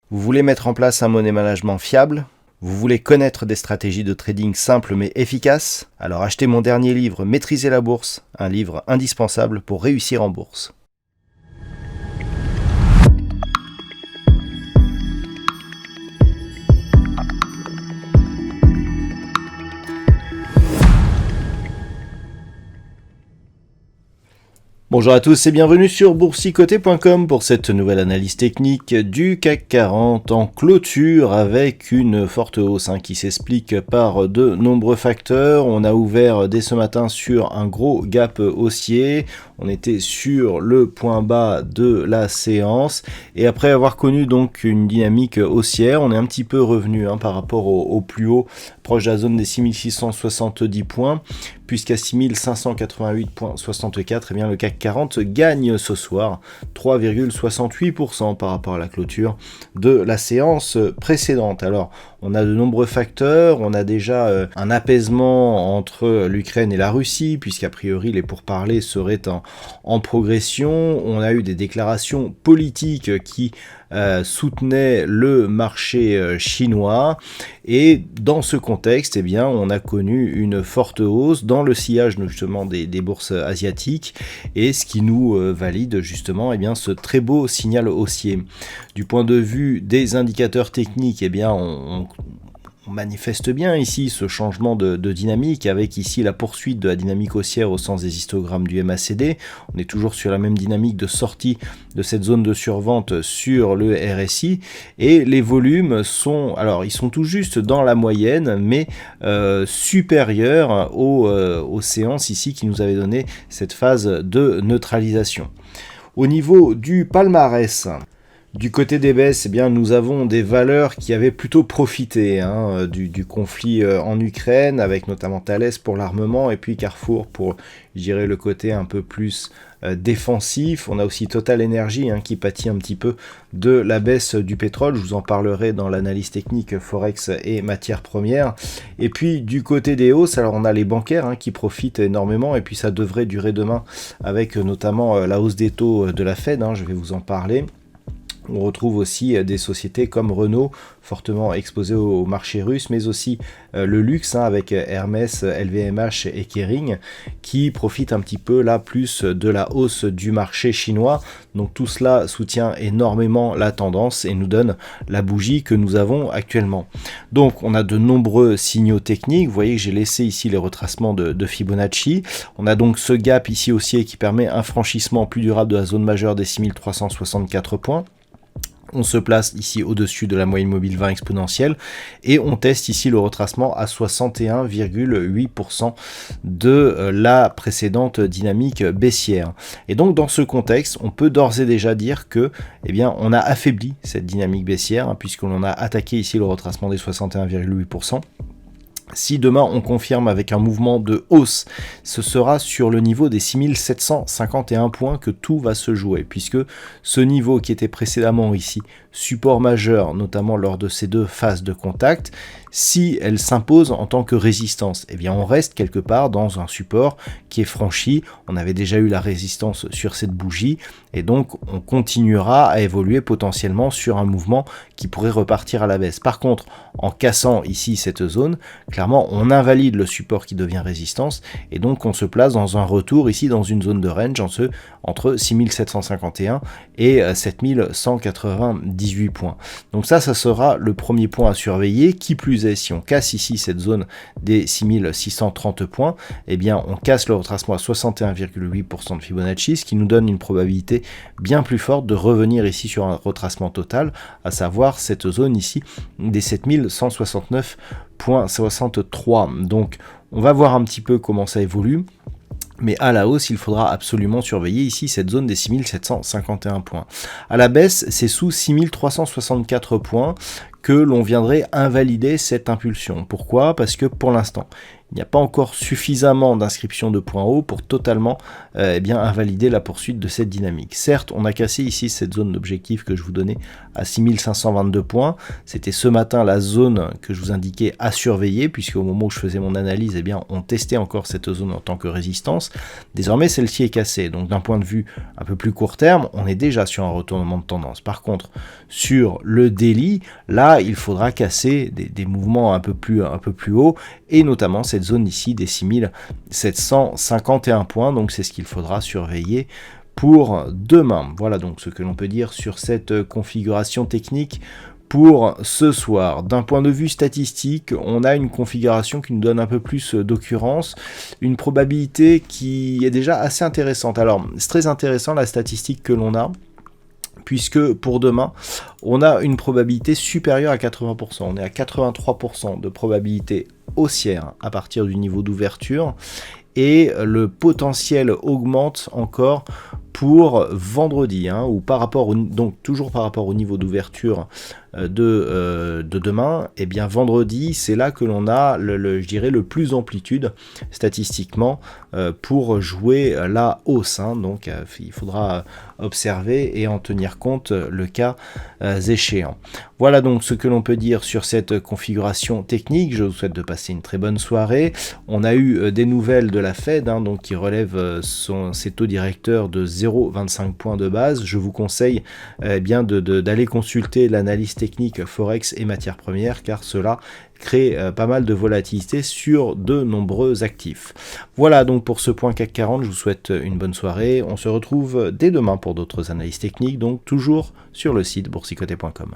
Vous voulez mettre en place un money management fiable? Vous voulez connaître des stratégies de trading simples mais efficaces? Alors achetez mon dernier livre, Maîtriser la bourse, un livre indispensable pour réussir en bourse. Bonjour à tous et bienvenue sur boursicoté.com pour cette nouvelle analyse technique du CAC 40 en clôture avec une forte hausse qui s'explique par de nombreux facteurs. On a ouvert dès ce matin sur un gros gap haussier, on était sur le point bas de la séance et après avoir connu donc une dynamique haussière, on est un petit peu revenu par rapport au plus haut proche de la zone des 6670 points, puisqu'à 6588,64, eh bien le CAC 40 gagne ce soir 3,68% par rapport à la clôture de la séance précédente. Alors, on a de nombreux facteurs, on a déjà un apaisement entre l'Ukraine et la Russie, puisqu'a priori les pourparlers seraient en progression. On a eu des déclarations politiques qui soutenaient le marché chinois, et dans ce contexte, eh bien, on a connu une forte hausse dans le sillage justement des bourses asiatiques, et ce qui nous valide justement ce très beau signal haussier. Du point de vue des indicateurs techniques, eh bien, on manifeste bien ici ce changement de dynamique, avec ici la poursuite de la dynamique haussière au sens des histogrammes du MACD. On est toujours sur la même dynamique de sortie de cette zone de survente sur le RSI, et les volumes sont, alors ils sont tout juste dans la moyenne, mais supérieurs aux séances ici qui nous avaient donné cette phase de neutralisation. Au niveau du palmarès, du côté des baisses, eh bien, nous avons des valeurs qui avaient plutôt profité du conflit en Ukraine, avec notamment Thales pour l'armement et puis Carrefour pour, je dirais, le côté un peu plus défensif. On a aussi Total Energy qui pâtit un petit peu de la baisse du pétrole. Je vous en parlerai dans l'analyse technique Forex et matières premières. Et puis du côté des hausses, alors on a les bancaires qui profitent énormément, et puis ça devrait durer demain avec notamment la hausse des taux de la Fed. Je vais vous en parler. On retrouve aussi des sociétés comme Renault, fortement exposées au marché russe, mais aussi le luxe avec Hermès, LVMH et Kering, qui profitent un petit peu là plus de la hausse du marché chinois. Donc tout cela soutient énormément la tendance et nous donne la bougie que nous avons actuellement. Donc on a de nombreux signaux techniques. Vous voyez que j'ai laissé ici les retracements de Fibonacci. On a donc ce gap ici haussier qui permet un franchissement plus durable de la zone majeure des 6364 points. On se place ici au-dessus de la moyenne mobile 20 exponentielle et on teste ici le retracement à 61,8% de la précédente dynamique baissière. Et donc dans ce contexte, on peut d'ores et déjà dire que on a affaibli cette dynamique baissière puisqu'on a attaqué ici le retracement des 61,8%. Si demain on confirme avec un mouvement de hausse, ce sera sur le niveau des 6751 points que tout va se jouer, puisque ce niveau qui était précédemment ici, support majeur, notamment lors de ces deux phases de contact, si elle s'impose en tant que résistance, on reste quelque part dans un support qui est franchi. On avait déjà eu la résistance sur cette bougie, et donc on continuera à évoluer potentiellement sur un mouvement qui pourrait repartir à la baisse. Par contre, en cassant ici cette zone, clairement on invalide le support qui devient résistance, et donc on se place dans un retour ici dans une zone de range entre 6751 et 7198 points. Donc ça sera le premier point à surveiller. Qui plus est, si on casse ici cette zone des 6630 points, on casse le retracement à 61,8% de Fibonacci, ce qui nous donne une probabilité bien plus forte de revenir ici sur un retracement total, à savoir cette zone ici des 7169,63. Donc on va voir un petit peu comment ça évolue. Mais à la hausse, il faudra absolument surveiller ici cette zone des 6751 points. À la baisse, c'est sous 6364 points que l'on viendrait invalider cette impulsion. Pourquoi ? Parce que pour l'instant, il n'y a pas encore suffisamment d'inscription de points hauts pour totalement invalider la poursuite de cette dynamique. Certes, on a cassé ici cette zone d'objectif que je vous donnais à 6522 points. C'était ce matin la zone que je vous indiquais à surveiller, puisque au moment où je faisais mon analyse, on testait encore cette zone en tant que résistance. Désormais, celle-ci est cassée. Donc d'un point de vue un peu plus court terme, on est déjà sur un retournement de tendance. Par contre, sur le daily, là, il faudra casser des mouvements un peu plus haut, et notamment cette zone ici des 6751 points. Donc c'est ce qu'il faudra surveiller pour demain. Voilà donc ce que l'on peut dire sur cette configuration technique pour ce soir. D'un point de vue statistique, on a une configuration qui nous donne un peu plus d'occurrence, une probabilité qui est déjà assez intéressante. Alors, c'est très intéressant la statistique que l'on a, puisque pour demain, on a une probabilité supérieure à 80%. On est à 83% de probabilité haussière à partir du niveau d'ouverture, et le potentiel augmente encore pour vendredi, ou par rapport donc toujours par rapport au niveau d'ouverture de demain. Et bien vendredi, c'est là que l'on a je dirais le plus d'amplitude statistiquement pour jouer la hausse, donc il faudra observer et en tenir compte le cas échéant. Voilà donc ce que l'on peut dire sur cette configuration technique. Je vous souhaite de passer une très bonne soirée. On a eu des nouvelles de la Fed, donc qui relève ses taux directeurs de 0,25 points de base. Je vous conseille d'aller consulter l'analyse technique Forex et matières premières, car cela crée pas mal de volatilité sur de nombreux actifs. Voilà donc pour ce point CAC 40, je vous souhaite une bonne soirée. On se retrouve dès demain pour d'autres analyses techniques, donc toujours sur le site boursicoté.com.